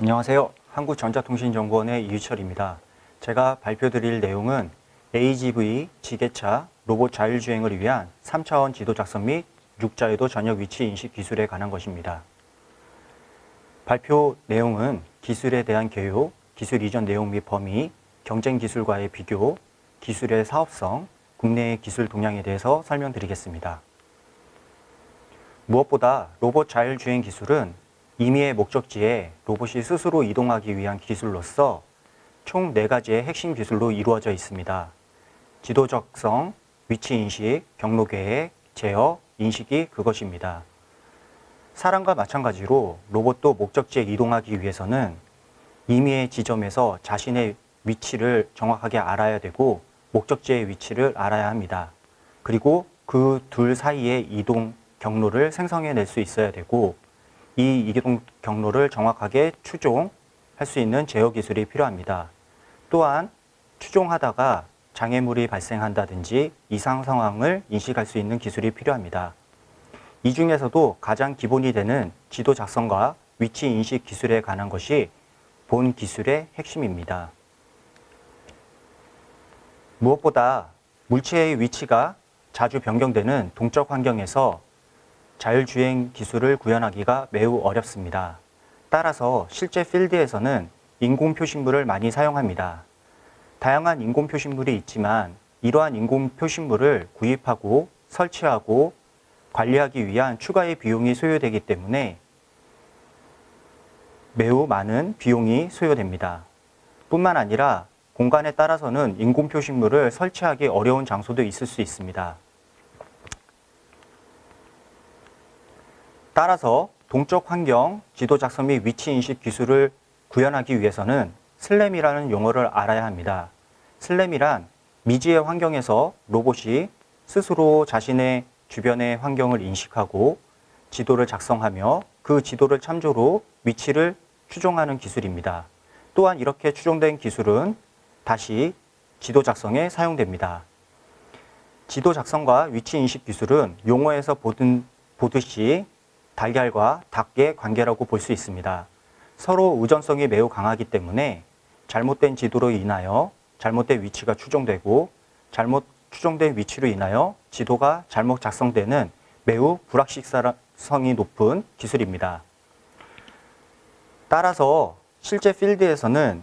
안녕하세요. 한국전자통신연구원의 이유철입니다. 제가 발표드릴 내용은 AGV 지게차 로봇 자율주행을 위한 3차원 지도 작성 및 6자유도 전역 위치 인식 기술에 관한 것입니다. 발표 내용은 기술에 대한 개요, 기술 이전 내용 및 범위, 경쟁 기술과의 비교, 기술의 사업성, 국내의 기술 동향에 대해서 설명드리겠습니다. 무엇보다 로봇 자율주행 기술은 임의의 목적지에 로봇이 스스로 이동하기 위한 기술로서 총 4가지의 핵심 기술로 이루어져 있습니다. 지도 작성, 위치 인식, 경로 계획, 제어, 인식이 그것입니다. 사람과 마찬가지로 로봇도 목적지에 이동하기 위해서는 임의의 지점에서 자신의 위치를 정확하게 알아야 되고 목적지의 위치를 알아야 합니다. 그리고 그 둘 사이의 이동 경로를 생성해낼 수 있어야 되고 이 이동 경로를 정확하게 추종할 수 있는 제어 기술이 필요합니다. 또한 추종하다가 장애물이 발생한다든지 이상 상황을 인식할 수 있는 기술이 필요합니다. 이 중에서도 가장 기본이 되는 지도 작성과 위치 인식 기술에 관한 것이 본 기술의 핵심입니다. 무엇보다 물체의 위치가 자주 변경되는 동적 환경에서 자율주행 기술을 구현하기가 매우 어렵습니다. 따라서 실제 필드에서는 인공 표식물을 많이 사용합니다. 다양한 인공 표식물이 있지만 이러한 인공 표식물을 구입하고 설치하고 관리하기 위한 추가의 비용이 소요되기 때문에 매우 많은 비용이 소요됩니다. 뿐만 아니라 공간에 따라서는 인공 표식물을 설치하기 어려운 장소도 있을 수 있습니다. 따라서 동적 환경, 지도 작성 및 위치 인식 기술을 구현하기 위해서는 슬램이라는 용어를 알아야 합니다. 슬램이란 미지의 환경에서 로봇이 스스로 자신의 주변의 환경을 인식하고 지도를 작성하며 그 지도를 참조로 위치를 추종하는 기술입니다. 또한 이렇게 추종된 기술은 다시 지도 작성에 사용됩니다. 지도 작성과 위치 인식 기술은 용어에서 보듯이 달걀과 닭의 관계라고 볼 수 있습니다. 서로 의존성이 매우 강하기 때문에 잘못된 지도로 인하여 잘못된 위치가 추종되고 잘못 추종된 위치로 인하여 지도가 잘못 작성되는 매우 불확실성이 높은 기술입니다. 따라서 실제 필드에서는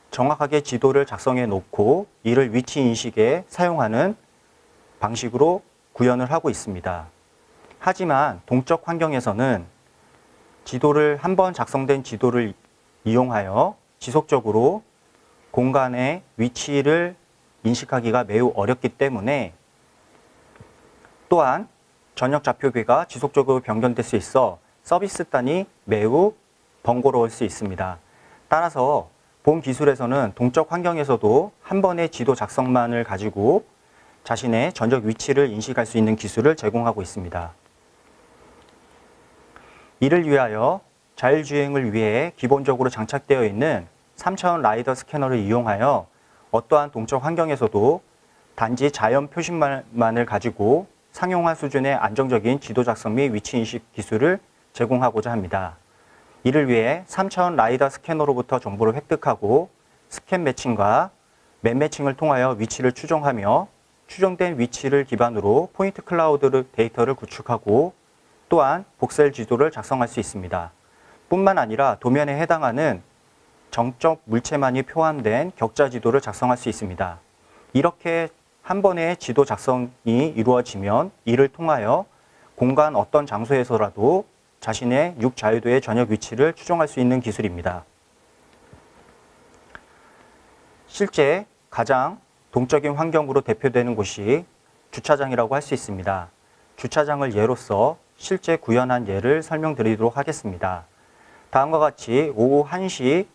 정확하게 지도를 작성해 놓고 이를 위치 인식에 사용하는 방식으로 구현을 하고 있습니다. 하지만 동적 환경에서는 한번 작성된 지도를 이용하여 지속적으로 공간의 위치를 인식하기가 매우 어렵기 때문에 또한 전역 좌표계가 지속적으로 변경될 수 있어 서비스단이 매우 번거로울 수 있습니다. 따라서 본 기술에서는 동적 환경에서도 한 번의 지도 작성만을 가지고 자신의 전적 위치를 인식할 수 있는 기술을 제공하고 있습니다. 이를 위하여 자율주행을 위해 기본적으로 장착되어 있는 3차원 라이더 스캐너를 이용하여 어떠한 동적 환경에서도 단지 자연 표식만을 가지고 상용화 수준의 안정적인 지도 작성 및 위치 인식 기술을 제공하고자 합니다. 이를 위해 3차원 라이더 스캐너로부터 정보를 획득하고 스캔 매칭과 맵 매칭을 통하여 위치를 추종하며 추정된 위치를 기반으로 포인트 클라우드 데이터를 구축하고 또한 복셀 지도를 작성할 수 있습니다. 뿐만 아니라 도면에 해당하는 정적 물체만이 표환된 격자 지도를 작성할 수 있습니다. 이렇게 한 번의 지도 작성이 이루어지면 이를 통하여 공간 어떤 장소에서라도 자신의 6자유도의 전역 위치를 추종할 수 있는 기술입니다. 실제 가장 동적인 환경으로 대표되는 곳이 주차장이라고 할 수 있습니다. 주차장을 예로서 실제 구현한 예를 설명드리도록 하겠습니다. 다음과 같이 오후 1시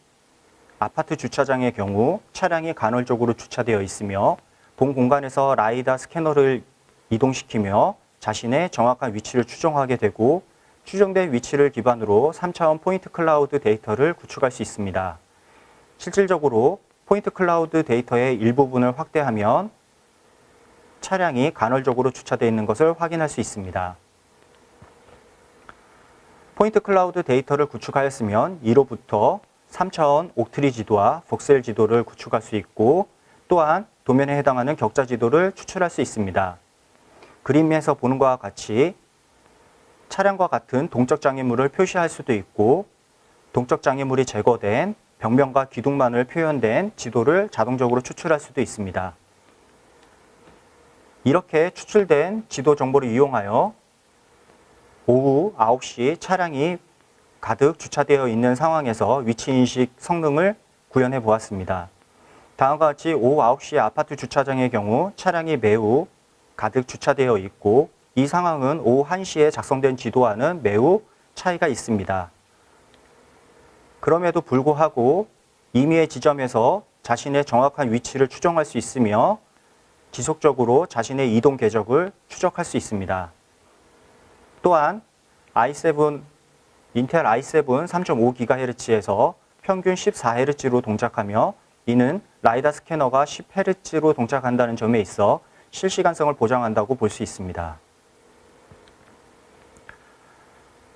아파트 주차장의 경우 차량이 간헐적으로 주차되어 있으며 본 공간에서 라이더 스캐너를 이동시키며 자신의 정확한 위치를 추정하게 되고 추정된 위치를 기반으로 3차원 포인트 클라우드 데이터를 구축할 수 있습니다. 실질적으로 포인트 클라우드 데이터의 일부분을 확대하면 차량이 간헐적으로 주차되어 있는 것을 확인할 수 있습니다. 포인트 클라우드 데이터를 구축하였으면 이로부터 3차원 옥트리 지도와 복셀 지도를 구축할 수 있고 또한 도면에 해당하는 격자 지도를 추출할 수 있습니다. 그림에서 보는 것과 같이 차량과 같은 동적 장애물을 표시할 수도 있고 동적 장애물이 제거된 벽면과 기둥만을 표현된 지도를 자동적으로 추출할 수도 있습니다. 이렇게 추출된 지도 정보를 이용하여 오후 9시 차량이 가득 주차되어 있는 상황에서 위치인식 성능을 구현해 보았습니다. 다음과 같이 오후 9시 아파트 주차장의 경우 차량이 매우 가득 주차되어 있고 이 상황은 오후 1시에 작성된 지도와는 매우 차이가 있습니다. 그럼에도 불구하고 임의의 지점에서 자신의 정확한 위치를 추정할 수 있으며 지속적으로 자신의 이동 궤적을 추적할 수 있습니다. 또한 인텔 i7 3.5GHz에서 평균 14Hz로 동작하며 이는 라이다 스캐너가 10Hz로 동작한다는 점에 있어 실시간성을 보장한다고 볼 수 있습니다.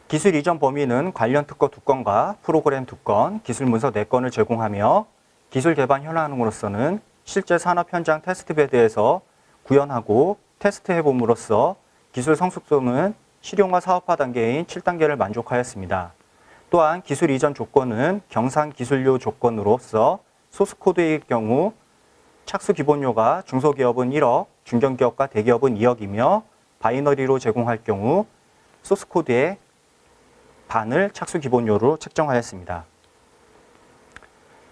기술 이전 범위는 관련 특허 2건과 프로그램 2건, 기술 문서 4건을 제공하며 기술 개발 현황으로서는 실제 산업 현장 테스트베드에서 구현하고 테스트해 봄으로써 기술 성숙도는 실용화 사업화 단계인 7단계를 만족하였습니다. 또한 기술 이전 조건은 경상 기술료 조건으로서 소스코드의 경우 착수 기본료가 중소기업은 1억, 중견기업과 대기업은 2억이며 바이너리로 제공할 경우 소스코드의 반을 착수 기본료로 책정하였습니다.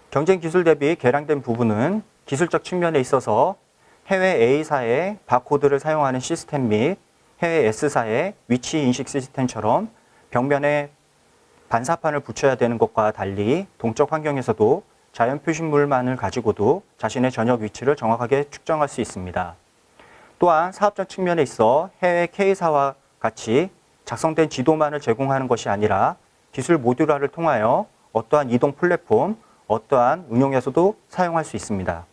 경쟁 기술 대비 개량된 부분은 기술적 측면에 있어서 해외 A사의 바코드를 사용하는 시스템 및 해외 S사의 위치 인식 시스템처럼 벽면에 반사판을 붙여야 되는 것과 달리 동적 환경에서도 자연 표시물만을 가지고도 자신의 전역 위치를 정확하게 측정할 수 있습니다. 또한 사업적 측면에 있어 해외 K사와 같이 작성된 지도만을 제공하는 것이 아니라 기술 모듈화를 통하여 어떠한 이동 플랫폼, 어떠한 응용에서도 사용할 수 있습니다.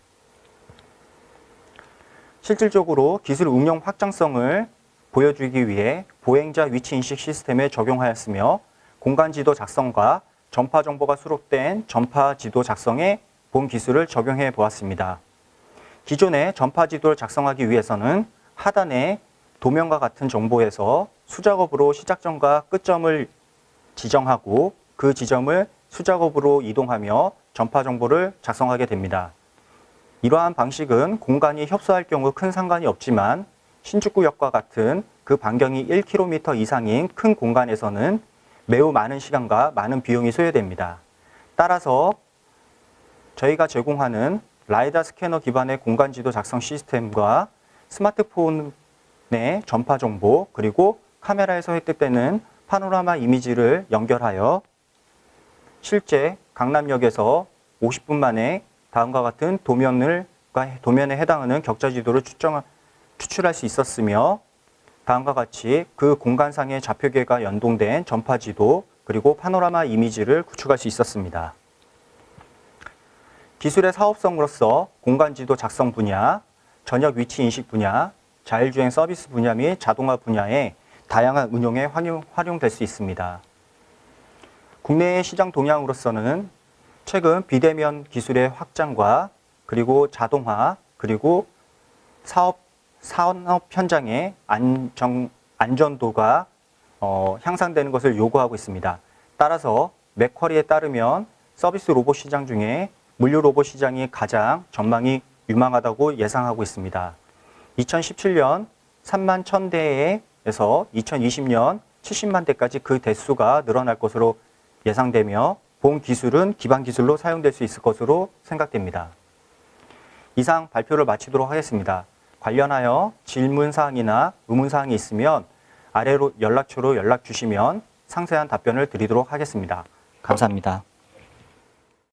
실질적으로 기술 응용 확장성을 보여주기 위해 보행자 위치 인식 시스템에 적용하였으며 공간 지도 작성과 전파 정보가 수록된 전파 지도 작성에 본 기술을 적용해 보았습니다. 기존의 전파 지도를 작성하기 위해서는 하단에 도면과 같은 정보에서 수작업으로 시작점과 끝점을 지정하고 그 지점을 수작업으로 이동하며 전파 정보를 작성하게 됩니다. 이러한 방식은 공간이 협소할 경우 큰 상관이 없지만 신축구역과 같은 그 반경이 1km 이상인 큰 공간에서는 매우 많은 시간과 많은 비용이 소요됩니다. 따라서 저희가 제공하는 라이다 스캐너 기반의 공간지도 작성 시스템과 스마트폰의 전파 정보 그리고 카메라에서 획득되는 파노라마 이미지를 연결하여 실제 강남역에서 50분 만에 다음과 같은 도면에 해당하는 격자 지도를 추출할 수 있었으며 다음과 같이 그 공간상의 좌표계가 연동된 전파 지도 그리고 파노라마 이미지를 구축할 수 있었습니다. 기술의 사업성으로서 공간지도 작성 분야, 전역 위치 인식 분야, 자율주행 서비스 분야 및 자동화 분야에 다양한 응용에 활용될 수 있습니다. 국내의 시장 동향으로서는 최근 비대면 기술의 확장과 그리고 자동화 그리고 산업 현장의 안전도가 향상되는 것을 요구하고 있습니다. 따라서 맥쿼리에 따르면 서비스 로봇 시장 중에 물류 로봇 시장이 가장 전망이 유망하다고 예상하고 있습니다. 2017년 3만 1000대에서 2020년 70만 대까지 그 대수가 늘어날 것으로 예상되며 본 기술은 기반 기술로 사용될 수 있을 것으로 생각됩니다. 이상 발표를 마치도록 하겠습니다. 관련하여 질문사항이나 의문사항이 있으면 아래로 연락처로 연락 주시면 상세한 답변을 드리도록 하겠습니다. 감사합니다.